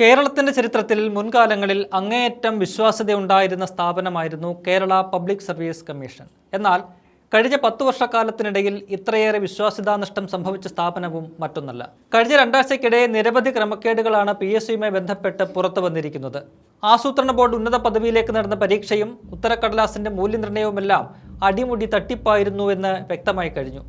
കേരളത്തിന്റെ ചരിത്രത്തിൽ മുൻകാലങ്ങളിൽ അങ്ങേയറ്റം വിശ്വാസ്യതയുണ്ടായിരുന്ന സ്ഥാപനമായിരുന്നു കേരള പബ്ലിക് സർവീസ് കമ്മീഷൻ. എന്നാൽ കഴിഞ്ഞ 10 വർഷക്കാലത്തിനിടയിൽ ഇത്രയേറെ വിശ്വാസ്യതാ നഷ്ടം സംഭവിച്ച സ്ഥാപനവും മറ്റൊന്നല്ല. കഴിഞ്ഞ രണ്ടാഴ്ചയ്ക്കിടെ നിരവധി ക്രമക്കേടുകളാണ് PSCയുമായി ബന്ധപ്പെട്ട് പുറത്തു വന്നിരിക്കുന്നത്. ആസൂത്രണ ബോർഡ് ഉന്നത പദവിയിലേക്ക് നടന്ന പരീക്ഷയും ഉത്തരക്കടലാസിന്റെ മൂല്യനിർണ്ണയവുമെല്ലാം അടിമുടി തട്ടിപ്പായിരുന്നുവെന്ന് വ്യക്തമായി കഴിഞ്ഞു.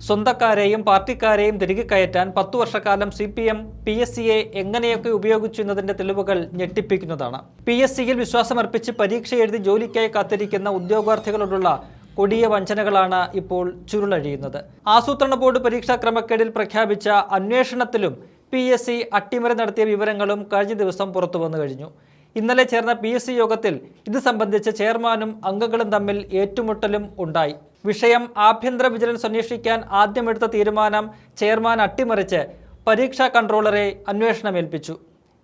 സ്വന്തക്കാരെയും പാർട്ടിക്കാരെയും തിരികെ കയറ്റാൻ 10 വർഷക്കാലം CPM PSCയെ എങ്ങനെയൊക്കെ ഉപയോഗിച്ചു എന്നതിന്റെ തെളിവുകൾ ഞെട്ടിപ്പിക്കുന്നതാണ്. PSCയിൽ വിശ്വാസമർപ്പിച്ച് പരീക്ഷ എഴുതി ജോലിക്കായി കാത്തിരിക്കുന്ന ഉദ്യോഗാർത്ഥികളോടുള്ള കൊടിയ വഞ്ചനകളാണ് ഇപ്പോൾ ചുരുളഴിയുന്നത്. ആസൂത്രണ ബോർഡ് പരീക്ഷാ ക്രമക്കേടിൽ പ്രഖ്യാപിച്ച അന്വേഷണത്തിലും PSC അട്ടിമറി നടത്തിയ വിവരങ്ങളും കഴിഞ്ഞ ദിവസം പുറത്തു വന്നു കഴിഞ്ഞു. ഇന്നലെ ചേർന്ന PSC യോഗത്തിൽ ഇത് സംബന്ധിച്ച് ചെയർമാനും അംഗങ്ങളും തമ്മിൽ ഏറ്റുമുട്ടലും ഉണ്ടായി. വിഷയം ആഭ്യന്തര വിജിലൻസ് അന്വേഷിക്കാൻ ആദ്യമെടുത്ത തീരുമാനം ചെയർമാൻ അട്ടിമറിച്ച് പരീക്ഷാ കൺട്രോളറെ അന്വേഷണമേൽപ്പിച്ചു.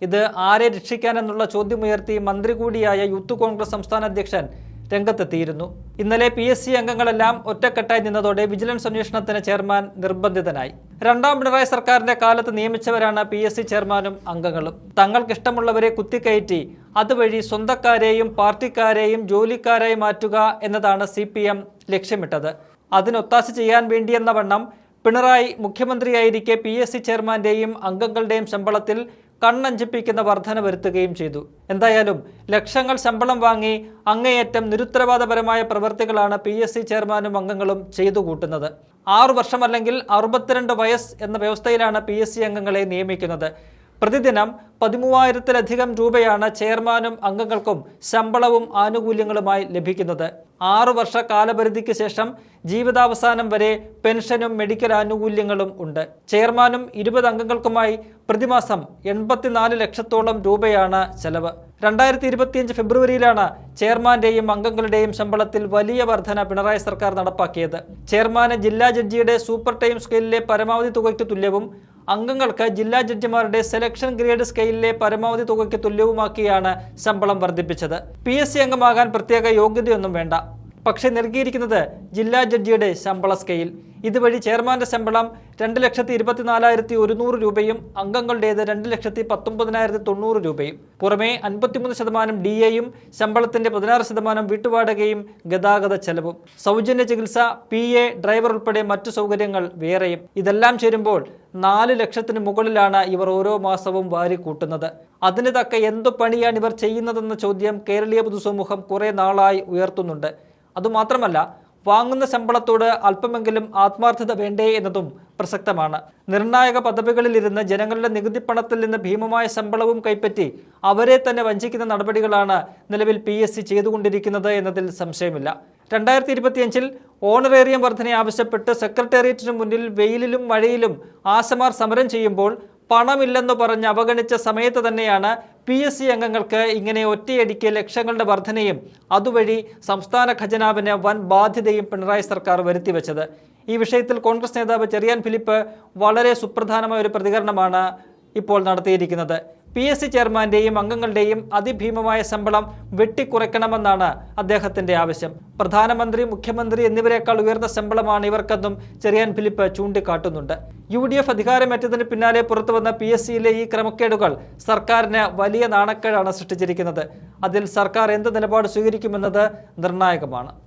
ഇത് ആരെ രക്ഷിക്കാനെന്നുള്ള ചോദ്യമുയർത്തി മന്ത്രി കൂടിയായ യൂത്ത് കോൺഗ്രസ് സംസ്ഥാന അധ്യക്ഷൻ രംഗത്തെത്തിയിരുന്നു. ഇന്നലെ PSC അംഗങ്ങളെല്ലാം ഒറ്റക്കെട്ടായി നിന്നതോടെ വിജിലൻസ് അന്വേഷണത്തിന് ചെയർമാൻ നിർബന്ധിതനായി. രണ്ടാം പിണറായി സർക്കാരിന്റെ കാലത്ത് നിയമിച്ചവരാണ് PSC ചെയർമാനും അംഗങ്ങളും. തങ്ങൾക്കിഷ്ടമുള്ളവരെ കുത്തിക്കയറ്റി അതുവഴി സ്വന്തക്കാരെയും പാർട്ടിക്കാരെയും ജോലിക്കാരായി മാറ്റുക എന്നതാണ് CPM ലക്ഷ്യമിട്ടത്. അതിനൊത്താശ ചെയ്യാൻ വേണ്ടിയെന്ന വണ്ണം പിണറായി മുഖ്യമന്ത്രിയായിരിക്കെ PSC ചെയർമാന്റെയും അംഗങ്ങളുടെയും ശമ്പളത്തിൽ കണ്ണഞ്ചിപ്പിക്കുന്ന വർധന വരുത്തുകയും ചെയ്തു. എന്തായാലും ലക്ഷങ്ങൾ ശമ്പളം വാങ്ങി അങ്ങേയറ്റം നിരുത്തരവാദപരമായ പ്രവൃത്തികളാണ് PSC ചെയർമാനും അംഗങ്ങളും ചെയ്തു കൂട്ടുന്നത്. 6 വർഷം അല്ലെങ്കിൽ 62 വയസ്സ് എന്ന വ്യവസ്ഥയിലാണ് PSC അംഗങ്ങളെ നിയമിക്കുന്നത്. പ്രതിദിനം 13,000-ലധികം രൂപയാണ് ചെയർമാനും അംഗങ്ങൾക്കും ശമ്പളവും ആനുകൂല്യങ്ങളുമായി ലഭിക്കുന്നത്. 6 വർഷ കാലപരിധിക്ക് ശേഷം ജീവിതാവസാനം വരെ പെൻഷനും മെഡിക്കൽ ആനുകൂല്യങ്ങളും ഉണ്ട്. ചെയർമാനും 20 അംഗങ്ങൾക്കുമായി പ്രതിമാസം 84 ലക്ഷത്തോളം രൂപയാണ് ചെലവ്. 2025 ഫെബ്രുവരിയിലാണ് ചെയർമാന്റെയും അംഗങ്ങളുടെയും ശമ്പളത്തിൽ വലിയ വർധന പിണറായി സർക്കാർ നടപ്പാക്കിയത്. ചെയർമാന് ജില്ലാ ജഡ്ജിയുടെ സൂപ്പർ ടൈം സ്കെയിലിലെ പരമാവധി തുകയ്ക്ക് തുല്യവും അംഗങ്ങൾക്ക് ജില്ലാ ജഡ്ജിമാരുടെ സെലക്ഷൻ ഗ്രേഡ് സ്കെയിലിലെ പരമാവധി തുകയ്ക്ക് തുല്യവുമാക്കിയാണ് ശമ്പളം വർദ്ധിപ്പിച്ചത്. PSC അംഗമാകാൻ പ്രത്യേക യോഗ്യതയൊന്നും വേണ്ട. പക്ഷേ നൽകിയിരിക്കുന്നത് ജില്ലാ ജഡ്ജിയുടെ ശമ്പള സ്കെയിൽ. ഇതുവഴി ചെയർമാന്റെ ശമ്പളം 2,24,100 രൂപയും അംഗങ്ങളുടേത് 2,19,090 രൂപയും. പുറമെ 53% DAയും ശമ്പളത്തിന്റെ 16% വീട്ടുവാടകയും ഗതാഗത ചെലവും, സൗജന്യ ചികിത്സ, PA, ഡ്രൈവർ ഉൾപ്പെടെ മറ്റു സൗകര്യങ്ങൾ വേറെയും. ഇതെല്ലാം ചേരുമ്പോൾ 4 ലക്ഷത്തിന് മുകളിലാണ് ഇവർ ഓരോ മാസവും വാരി കൂട്ടുന്നത്. അതിന് തക്ക എന്തു പണിയാണ് ഇവർ ചെയ്യുന്നതെന്ന ചോദ്യം കേരളീയ പൊതുസമൂഹം കുറെ നാളായി ഉയർത്തുന്നുണ്ട്. അതുമാത്രമല്ല, വാങ്ങുന്ന ശമ്പളത്തോട് അല്പമെങ്കിലും ആത്മാർത്ഥത വേണ്ടേ എന്നതും പ്രസക്തമാണ്. നിർണായക പദവികളിലിരുന്ന് ജനങ്ങളുടെ നികുതി പണത്തിൽ നിന്ന് ഭീമമായ ശമ്പളവും കൈപ്പറ്റി അവരെ തന്നെ വഞ്ചിക്കുന്ന നടപടികളാണ് നിലവിൽ PSC ചെയ്തുകൊണ്ടിരിക്കുന്നത് എന്നതിൽ സംശയമില്ല. 2025 ഓണറേറിയം വർധന ആവശ്യപ്പെട്ട് സെക്രട്ടേറിയറ്റിനു മുന്നിൽ വെയിലിലും മഴയിലും ആശമാർ സമരം ചെയ്യുമ്പോൾ പണമില്ലെന്ന് പറഞ്ഞ് അവഗണിച്ച സമയത്ത് തന്നെയാണ് PSC അംഗങ്ങൾക്ക് ഇങ്ങനെ ഒറ്റയടിക്ക് ലക്ഷങ്ങളുടെ വർധനയും അതുവഴി സംസ്ഥാന ഖജനാവിന് വൻ ബാധ്യതയും പിണറായി സർക്കാർ വരുത്തിവെച്ചത്. ഈ വിഷയത്തിൽ കോൺഗ്രസ് നേതാവ് ചെറിയാൻ ഫിലിപ്പ് വളരെ സുപ്രധാനമായ ഒരു പ്രതികരണമാണ് ഇപ്പോൾ നടത്തിയിരിക്കുന്നത്. PSC ചെയർമാന്റെയും അംഗങ്ങളുടെയും അതിഭീമമായ ശമ്പളം വെട്ടിക്കുറയ്ക്കണമെന്നാണ് അദ്ദേഹത്തിന്റെ ആവശ്യം. പ്രധാനമന്ത്രി, മുഖ്യമന്ത്രി എന്നിവരെക്കാൾ ഉയർന്ന ശമ്പളമാണ് ഇവർക്കെന്നും ചെറിയാൻ ഫിലിപ്പ് ചൂണ്ടിക്കാട്ടുന്നുണ്ട്. UDF അധികാരമേറ്റതിന് പിന്നാലെ പുറത്തുവന്ന PSCയിലെ ഈ ക്രമക്കേടുകൾ സർക്കാരിന് വലിയ നാണക്കേടാണ് സൃഷ്ടിച്ചിരിക്കുന്നത്. അതിൽ സർക്കാർ എന്ത് നിലപാട് സ്വീകരിക്കുമെന്നത് നിർണായകമാണ്.